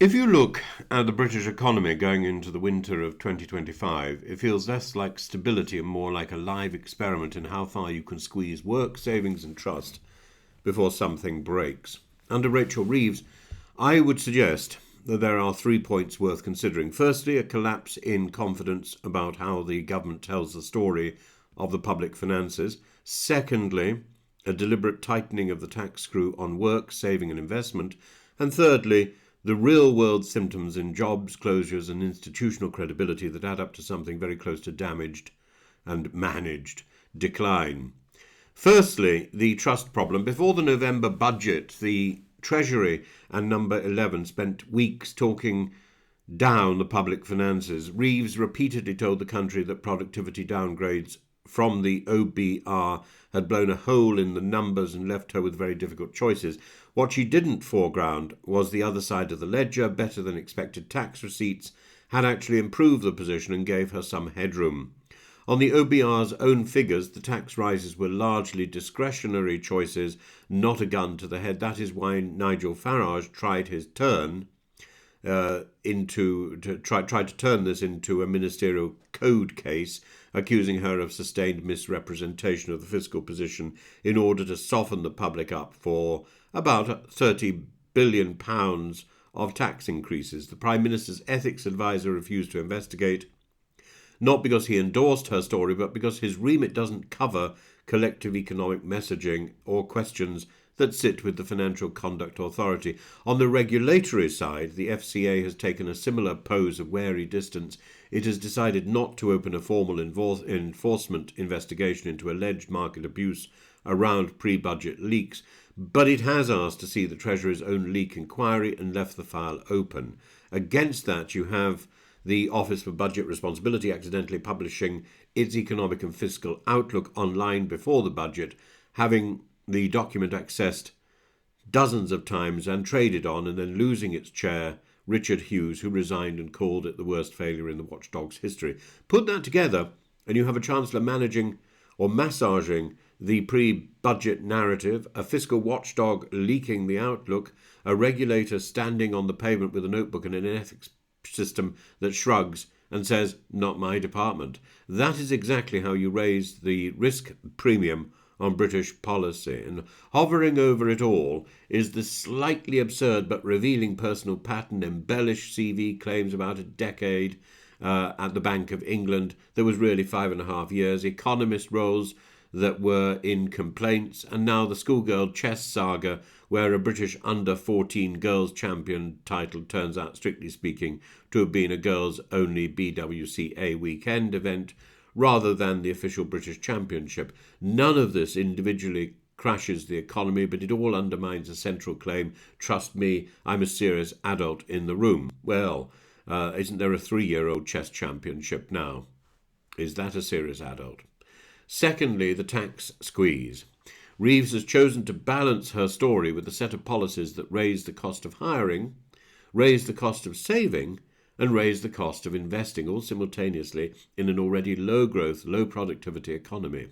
If you look at the British economy going into the winter of 2025, it feels less like stability and more like a live experiment in how far you can squeeze work, savings, and trust before something breaks. Under Rachel Reeves, I would suggest that there are 3 points worth considering. Firstly, a collapse in confidence about how the government tells the story of the public finances. Secondly, a deliberate tightening of the tax screw on work, saving, and investment. And thirdly, the real-world symptoms in jobs, closures, and institutional credibility that add up to something very close to damaged and managed decline. Firstly, the trust problem. Before the November budget, the Treasury and Number 11 spent weeks talking down the public finances. Reeves repeatedly told the country that productivity downgrades from the OBR had blown a hole in the numbers and left her with very difficult choices. What she didn't foreground was the other side of the ledger. Better than expected tax receipts had actually improved the position and gave her some headroom. On the OBR's own figures, the tax rises were largely discretionary choices, not a gun to the head. That is why Nigel Farage tried his turn tried to turn this into a ministerial code case, accusing her of sustained misrepresentation of the fiscal position in order to soften the public up for about £30 billion of tax increases. The Prime Minister's ethics advisor refused to investigate, not because he endorsed her story, but because his remit doesn't cover collective economic messaging or questions that sit with the Financial Conduct Authority. On the regulatory side, the FCA has taken a similar pose of wary distance. It has decided not to open a formal enforcement investigation into alleged market abuse around pre-budget leaks, but it has asked to see the Treasury's own leak inquiry and left the file open. Against that, you have the Office for Budget Responsibility accidentally publishing its economic and fiscal outlook online before the budget, having the document accessed dozens of times and traded on, and then losing its chair, Richard Hughes, who resigned and called it the worst failure in the watchdog's history. Put that together and you have a Chancellor managing or massaging the pre-budget narrative, a fiscal watchdog leaking the outlook, a regulator standing on the pavement with a notebook, and an ethics system that shrugs and says, not my department. That is exactly how you raise the risk premium on British policy. And hovering over it all is the slightly absurd but revealing personal pattern, embellished CV claims about a decade at the Bank of England that was really 5.5 years, economist roles that were in complaints, and now the schoolgirl chess saga where a British under-14 girls champion title turns out, strictly speaking, to have been a girls-only BWCA weekend event rather than the official British Championship. None of this individually crashes the economy, but it all undermines a central claim: trust me, I'm a serious adult in the room. Well, isn't there a 3-year-old chess championship now? Is that a serious adult? Secondly, the tax squeeze. Reeves has chosen to balance her story with a set of policies that raise the cost of hiring, raise the cost of saving, and raise the cost of investing, all simultaneously in an already low-growth, low-productivity economy.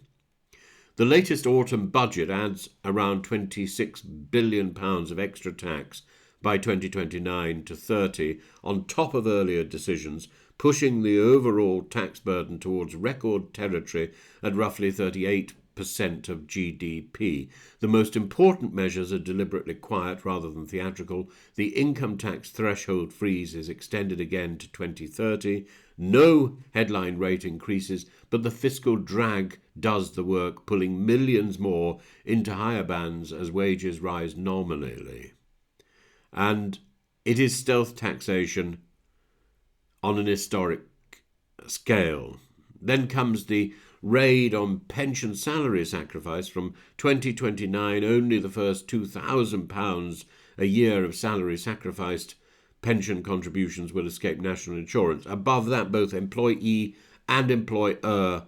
The latest autumn budget adds around £26 billion of extra tax by 2029 to 30 on top of earlier decisions, pushing the overall tax burden towards record territory at roughly 38% of GDP. The most important measures are deliberately quiet rather than theatrical. The income tax threshold freeze is extended again to 2030. No headline rate increases, but the fiscal drag does the work, pulling millions more into higher bands as wages rise nominally. And it is stealth taxation on an historic scale. Then comes the raid on pension salary sacrifice. From 2029, only the first £2,000 a year of salary sacrificed pension contributions will escape national insurance. Above that, both employee and employer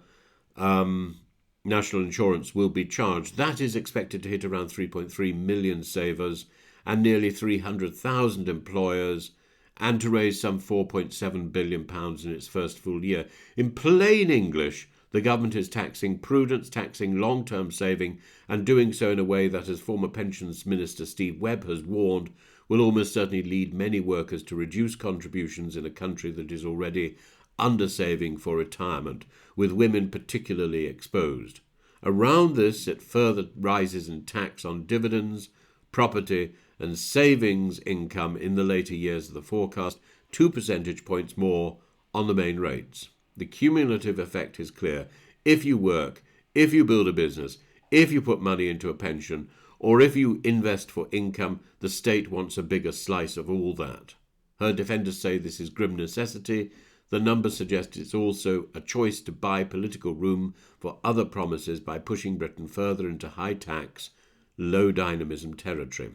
national insurance will be charged. That is expected to hit around 3.3 million savers and nearly 300,000 employers, and to raise some £4.7 billion in its first full year. In plain English, the government is taxing prudence, taxing long-term saving, and doing so in a way that, as former Pensions Minister Steve Webb has warned, will almost certainly lead many workers to reduce contributions in a country that is already undersaving for retirement, with women particularly exposed. Around this, it further rises in tax on dividends, property, and savings income in the later years of the forecast, 2 percentage points more on the main rates. The cumulative effect is clear. If you work, if you build a business, if you put money into a pension, or if you invest for income, the state wants a bigger slice of all that. Her defenders say this is grim necessity. The numbers suggest it's also a choice to buy political room for other promises by pushing Britain further into high tax, low dynamism territory.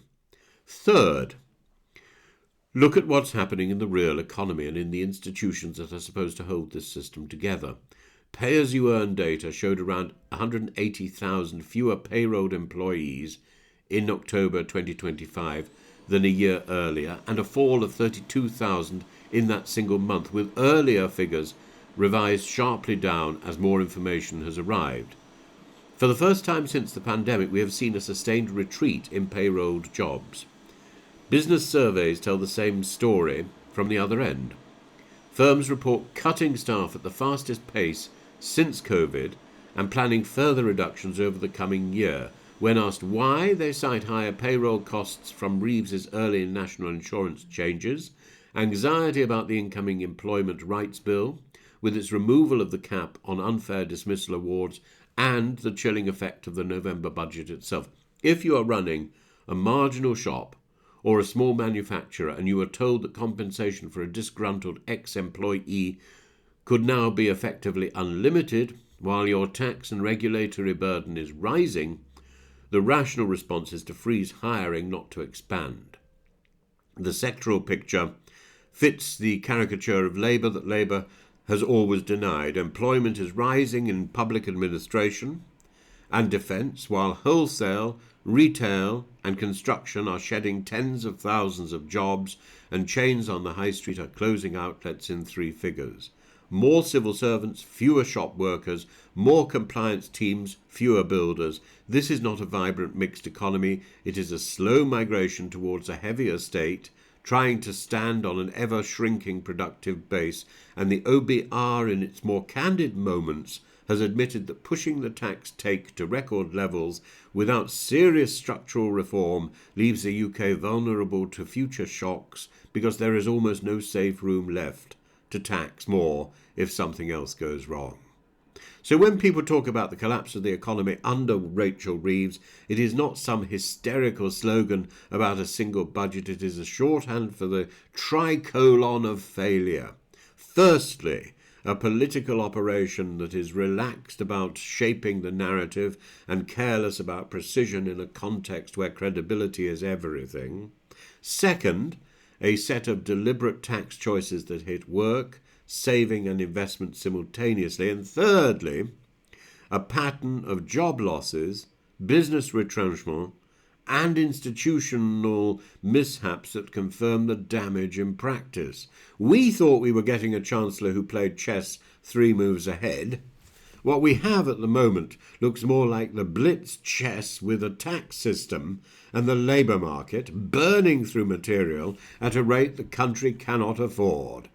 Third, look at what's happening in the real economy and in the institutions that are supposed to hold this system together. Pay-as-you-earn data showed around 180,000 fewer payroll employees in October 2025 than a year earlier, and a fall of 32,000 in that single month, with earlier figures revised sharply down as more information has arrived. For the first time since the pandemic, we have seen a sustained retreat in payrolled jobs. Business surveys tell the same story from the other end. Firms report cutting staff at the fastest pace since COVID and planning further reductions over the coming year. When asked why, they cite higher payroll costs from Reeves's early national insurance changes, anxiety about the incoming Employment Rights Bill, with its removal of the cap on unfair dismissal awards, and the chilling effect of the November budget itself. If you are running a marginal shop or a small manufacturer and you are told that compensation for a disgruntled ex-employee could now be effectively unlimited while your tax and regulatory burden is rising, the rational response is to freeze hiring, not to expand. The sectoral picture fits the caricature of Labour that Labour has always denied. Employment is rising in public administration and defence, while wholesale, retail and construction are shedding tens of thousands of jobs, and chains on the high street are closing outlets in 3 figures. More civil servants, fewer shop workers, more compliance teams, fewer builders. This is not a vibrant mixed economy. It is a slow migration towards a heavier state, trying to stand on an ever-shrinking productive base, and the OBR in its more candid moments has admitted that pushing the tax take to record levels without serious structural reform leaves the UK vulnerable to future shocks because there is almost no safe room left to tax more if something else goes wrong. So when people talk about the collapse of the economy under Rachel Reeves, it is not some hysterical slogan about a single budget. It is a shorthand for the tricolon of failure. Firstly, a political operation that is relaxed about shaping the narrative and careless about precision in a context where credibility is everything. Second, a set of deliberate tax choices that hit work, saving and investment simultaneously. And thirdly, a pattern of job losses, business retrenchment, and institutional mishaps that confirm the damage in practice. We thought we were getting a chancellor who played chess 3 moves ahead. What we have at the moment looks more like the blitz chess with a tax system and the labour market burning through material at a rate the country cannot afford.